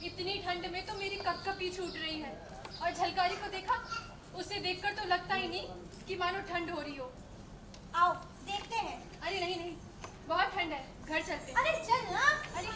इतनी ठंड में तो मेरी कपकपी छूट रही है। और झलकारी को देखा, उसे देखकर तो लगता ही नहीं कि मानो ठंड हो रही हो। आओ देखते हैं। अरे नहीं नहीं, बहुत ठंड है, घर चलते हैं। अरे चल ना। अरे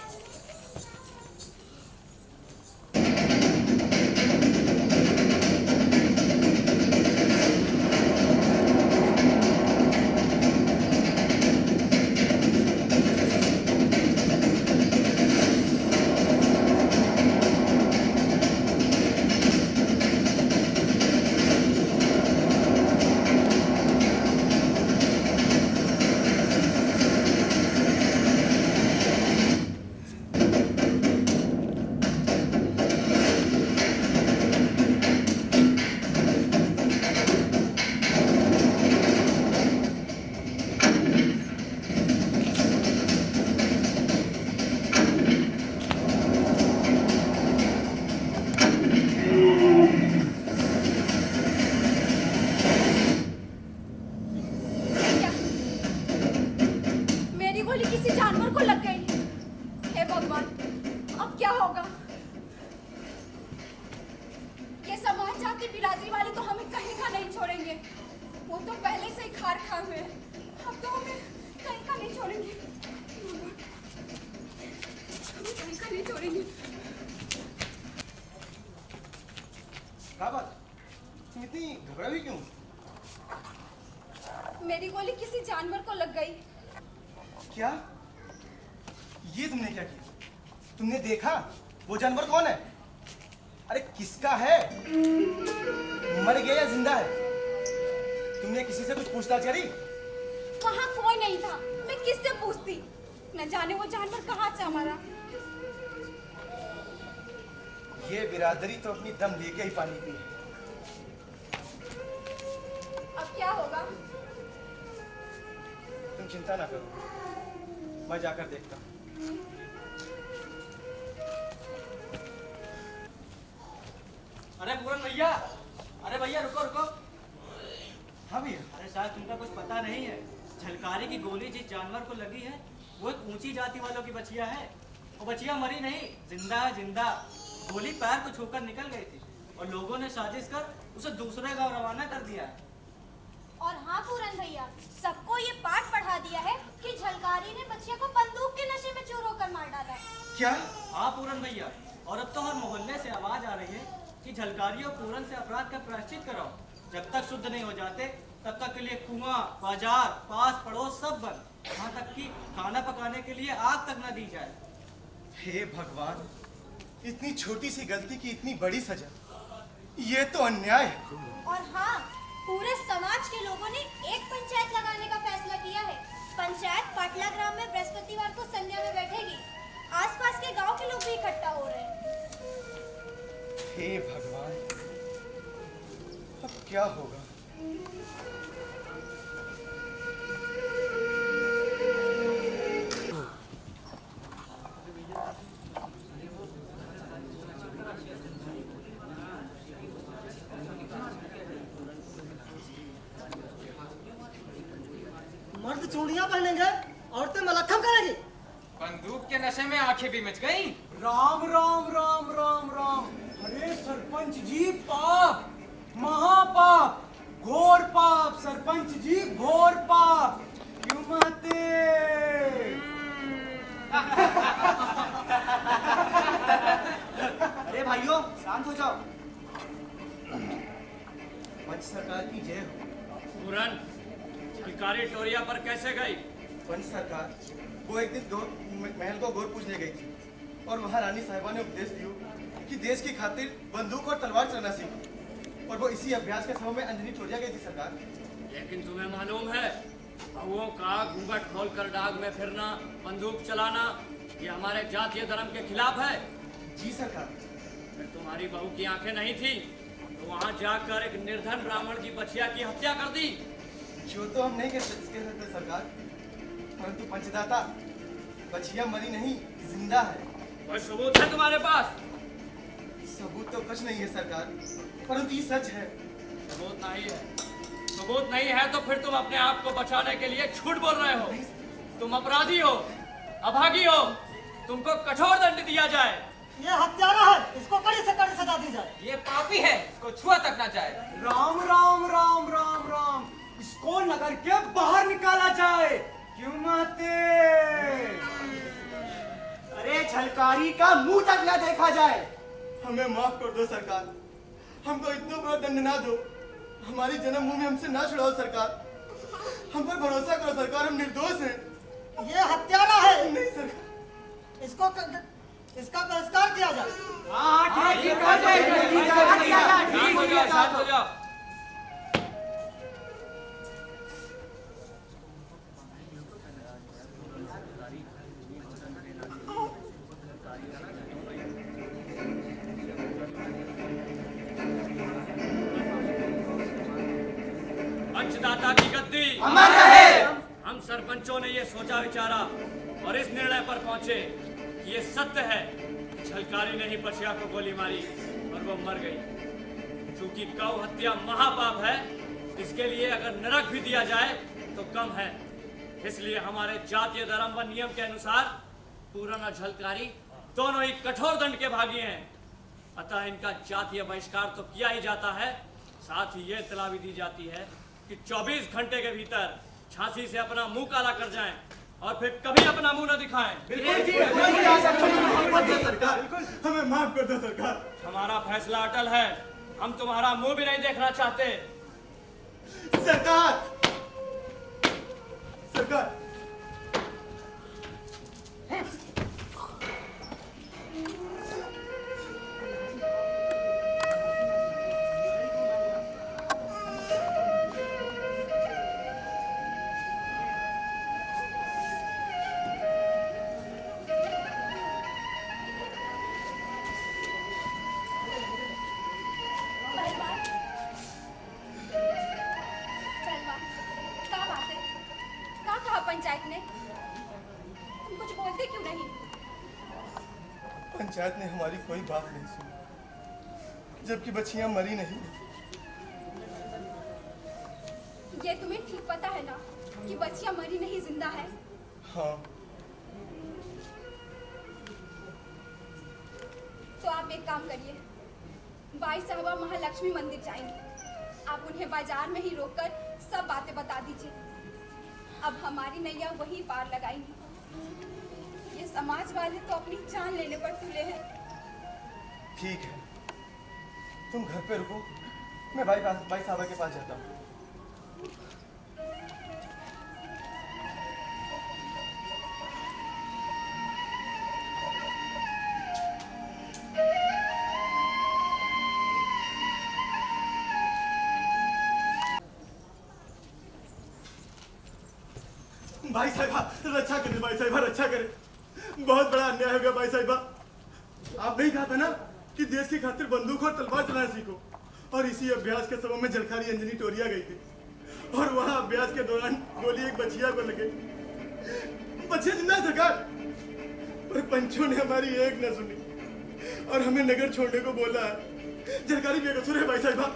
किसी जानवर को लग गई। हे भगवान, अब क्या होगा? ये समाज जाति बिरादरी वाले तो हमें कहीं का नहीं छोड़ेंगे। वो तो पहले से ही खार खा हुए हैं, अब तो हमें कहीं का नहीं छोड़ेंगे। हमें कहीं का नहीं छोड़ेंगे। क्या बात? तुम इतनी घबरा हुई क्यों? मेरी गोली किसी जानवर को लग गई। क्या? ये तुमने क्या किया? तुमने देखा वो जानवर कौन है? अरे किसका है? मर गया या जिंदा है? तुमने किसी से कुछ पूछताछ करी? वहाँ कोई नहीं था, मैं किससे पूछती? न जाने वो जानवर कहाँ से हमारा। ये बिरादरी तो अपनी दम लेके ही पानी पी है। अब क्या होगा? तुम चिंता ना करो, मैं जाकर देखता हूँ। अरे पूरन भैया, अरे भैया रुको रुको। हाँ भैया। अरे शायद तुमको कुछ पता नहीं है, झलकारी की गोली जिस जानवर को लगी है वो एक ऊंची जाति वालों की बचिया है। वो बचिया मरी नहीं, जिंदा है जिंदा। गोली पैर को छूकर निकल गई थी और लोगों ने साजिश कर उसे दूसरे गांव रवाना कर दिया है। और हाँ पूरन भैया, सबको ये पाठ पढ़ा दिया है कि झलकारी ने बच्चिया को बंदूक के नशे में चूर होकर मार डाला है। क्या? हाँ पूरन भैया, और अब तो हर मोहल्ले से आवाज आ रही है कि झलकारी और पूरन से अपराध का प्रायश्चित कराओ। जब तक शुद्ध नहीं हो जाते तब तक के लिए कुआं, बाजार, पास पड़ोस सब बंद। यहाँ तक कि खाना पकाने के लिए आग तक न दी जाए। हे भगवान, इतनी छोटी सी गलती की इतनी बड़ी सजा, ये तो अन्याय है। और हाँ, पूरे समाज के लोगों ने एक पंचायत लगाने का फैसला किया है। पंचायत पाटला ग्राम में बृहस्पतिवार को संध्या में बैठेगी। आसपास के गांव के लोग भी इकट्ठा हो रहे हैं। हे भगवान, अब क्या होगा? मर्द चूड़ियां पहनेंगे, औरतें मलखम करेंगी। बंदूक के नशे में आंखें भी मिच गई। राम राम राम राम राम। अरे सरपंच जी, पाप, महापाप, घोर पाप। सरपंच जी, घोर पाप। क्यों माते? अरे भाइयों, शांत हो जाओ। पंच सरकार की जय हो। पूरन, झलकारी टोरिया पर कैसे गई? पंच सरकार, वो एक दिन महल को गौर पूजने गई थी और महारानी साहिबा ने उपदेश दिया कि देश की खातिर बंदूक और तलवार चलाना सीखो, और वो इसी अभ्यास के समय में अंजनी टोरिया गई थी सरकार। लेकिन तुम्हें मालूम है, बहुओं का घूंघट खोलकर डाग में फिरना, बंदूक चलाना, ये हमारे जातीय धर्म के खिलाफ है। जी सरकार। फिर तुम्हारी बहू की आंखें नहीं थी तो वहाँ जाकर एक निर्धन ब्राह्मण की बचिया की हत्या कर दी। जो तो हम नहीं कह सकते सरकार, परंतु पंचदाता, बचिया मरी नहीं, जिंदा है। कोई सबूत है तुम्हारे पास? सबूत तो कुछ नहीं है सरकार, परंतु ये सच है। सबूत नहीं है? सबूत नहीं है तो फिर तुम अपने आप को बचाने के लिए झूठ बोल रहे हो। तुम अपराधी हो, अभागी हो, तुमको कठोर दंड दिया जाए। ये हत्यारा ये पापी है, इसको छुआ तक ना जाए। राम राम राम राम राम, इसको नगर के बाहर निकाला जाए। क्यों माते? अरे झलकारी का मुंह तक ना देखा जाए। हमें माफ कर दो सरकार, हमको इतना बड़ा दंड ना दो। हमारी जन्मभूमि हमसे ना छुड़ाओ सरकार। हम पर भरोसा करो सरकार, हम निर्दोष हैं। ये हत्यारा है, नहीं सरकार, इसका बहिष्कार किया जाए। हाँ ठीक है, शांत हो जाओ, शांत हो जाओ। पंचदाता की गद्दी अमर रहे। हम सरपंचों ने ये सोचा विचारा और इस निर्णय पर पहुंचे कि ये सत्य है, झलकारी ने ही बछिया को गोली मारी और वो मर गई। चूंकि गौ हत्या महापाप है, इसके लिए अगर नरक भी दिया जाए तो कम है। इसलिए हमारे जातीय धर्म व नियम के अनुसार पूरन और झलकारी दोनों ही कठोर दंड के भागी हैं। अतः इनका जातीय बहिष्कार तो किया ही जाता है, साथ ही ये इत्तला भी दी जाती है कि 24 घंटे के भीतर झांसी से अपना मुंह काला कर जाएं और फिर कभी अपना मुंह न दिखाएं। सरकार, हमें माफ कर दो सरकार। हमारा फैसला अटल है, हम तुम्हारा मुंह भी नहीं देखना चाहते। सरकार, सरकार, पंचायत ने तुम कुछ बोलते क्यों नहीं? पंचायत ने हमारी कोई बात नहीं सुनी, जबकि बच्चियां मरी नहीं। ये तुम्हें ठीक पता है ना कि बच्चियां मरी नहीं, जिंदा है। हाँ। तो आप एक काम करिए, बाई साहबा महालक्ष्मी मंदिर जाएंगी, आप उन्हें बाजार में ही रोककर सब बातें बता दीजिए। अब हमारी नैया वही पार लगाएंगी। ये समाज वाले तो अपनी जान लेने पर तुले हैं। ठीक है, तुम घर पे रुको, मैं भाई साहबा के पास जाता हूँ। भाई साहिबा रक्षा करें, भाई साहिबा रक्षा करें, बहुत बड़ा अन्याय हो गया भाई साहिबा। आप नहीं कहा था ना कि देश की खातिर बंदूक और तलवार चलाना सीखो, और इसी अभ्यास के सबब में झलकारी अंजनी टोरिया गई थी, और वहां अभ्यास के दौरान गोली एक बछिया को लगे। बछिया जिंदा है सरकार, पर पंचों ने हमारी एक न सुनी और हमें नगर छोड़ने को बोला है। झलकारी बेकसूर है भाई साहिबा,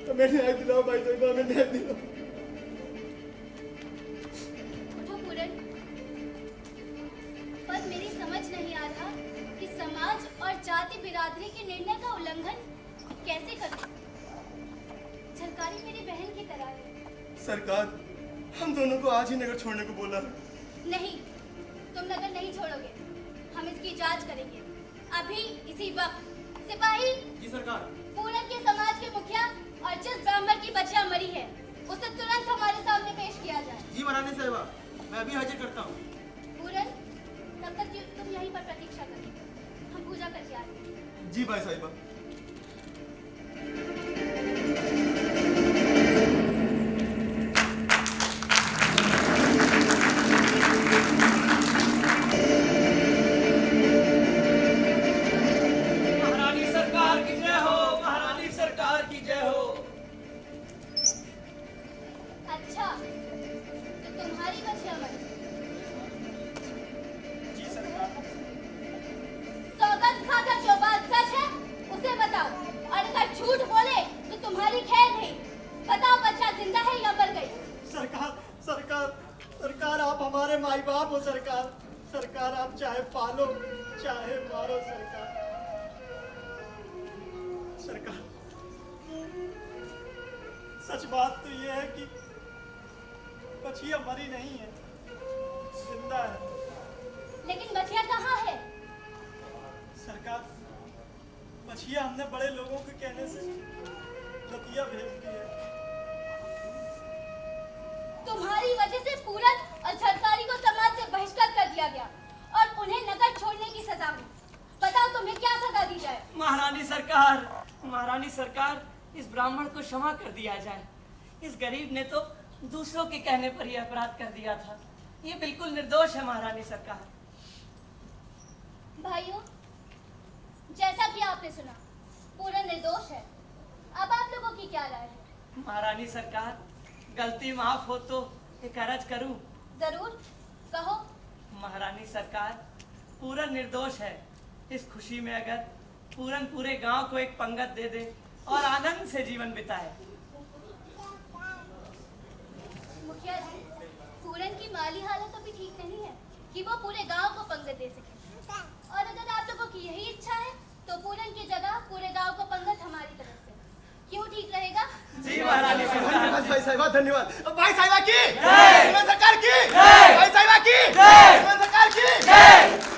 हमें न्याय दिलाओ भाई साहिबा, हमें न्याय दिलाओ। पर मेरी समझ नहीं आ रहा कि समाज और जाति बिरादरी के निर्णय का उल्लंघन कैसे करूं? झलकारी मेरी बहन की तरह है। सरकार, हम दोनों को आज ही नगर छोड़ने को बोला है। नहीं, तुम नगर नहीं छोड़ोगे, हम इसकी जांच करेंगे अभी इसी वक्त। सिपाही जी सरकार। पूरन के समाज के मुखिया और जिस ब्राह्मण की बच्चियां मरी है उसे तुरंत हमारे सामने पेश किया जाए। जी महारानी साहिबा, मैं अभी हाजिर करता हूँ। पूरन, तब तक तुम यहीं पर प्रतीक्षा करिए, हम पूजा करके आते हैं। जी भाई साहिबा। महारानी सरकार की जय हो, महारानी सरकार की जय हो। अच्छा, तो तुम्हारी बच्चियां मरी? सौगंध खाकर जो बात सच है उसे बताओ, और अगर झूठ बोले तो तुम्हारी खैर नहीं। बताओ, बच्चा जिंदा है या मर गई? सरकार सरकार सरकार, आप हमारे माई बाप हो सरकार। सरकार, आप चाहे पालो चाहे मारो सरकार। सरकार, सच बात तो यह है कि बचिया मरी नहीं है, जिंदा है। लेकिन बचिया कहाँ है? सरकार, बचिया हमने बड़े लोगों के कहने से दतिया भेज दी है। तुम्हारी वजह से पूरन और झलकारी को समाज से बहिष्कार कर दिया गया और उन्हें नगर छोड़ने की सजा हुई। बताओ तुम्हें क्या सजा दी जाए? महारानी सरकार, इस ब्राह्मण को क्षमा कर दिया जाए। इस गरीब ने तो दूसरों के कहने पर ही अपराध कर दिया था। ये बिल्कुल निर्दोष है महारानी सरकार। भाइयों, जैसा कि आपने सुना, पूरन निर्दोष है। अब आप लोगों की क्या राय है? महारानी सरकार, गलती माफ हो तो एक अर्ज करूं? जरूर, कहो। महारानी सरकार, पूरन निर्दोष है। इस खुशी में अगर पूरन पूरे गांव को एक पंगत दे दे और आनंद से जीवन बिताए। मुखिया जी, पूरन की माली हालत अभी ठीक नहीं है कि वो पूरे गांव को पंगत दे सके। और अगर आप लोगों की यही इच्छा है तो पूरन की जगह पूरे गांव को पंगत हमारी तरफ से। क्यों ठीक रहेगा? जी महारानी सरकार। धन्यवाद भाई साहिबा, धन्यवाद। भाई साहिबा की जय। सरकार की जय। भाई साहिबा की जय। सरकार की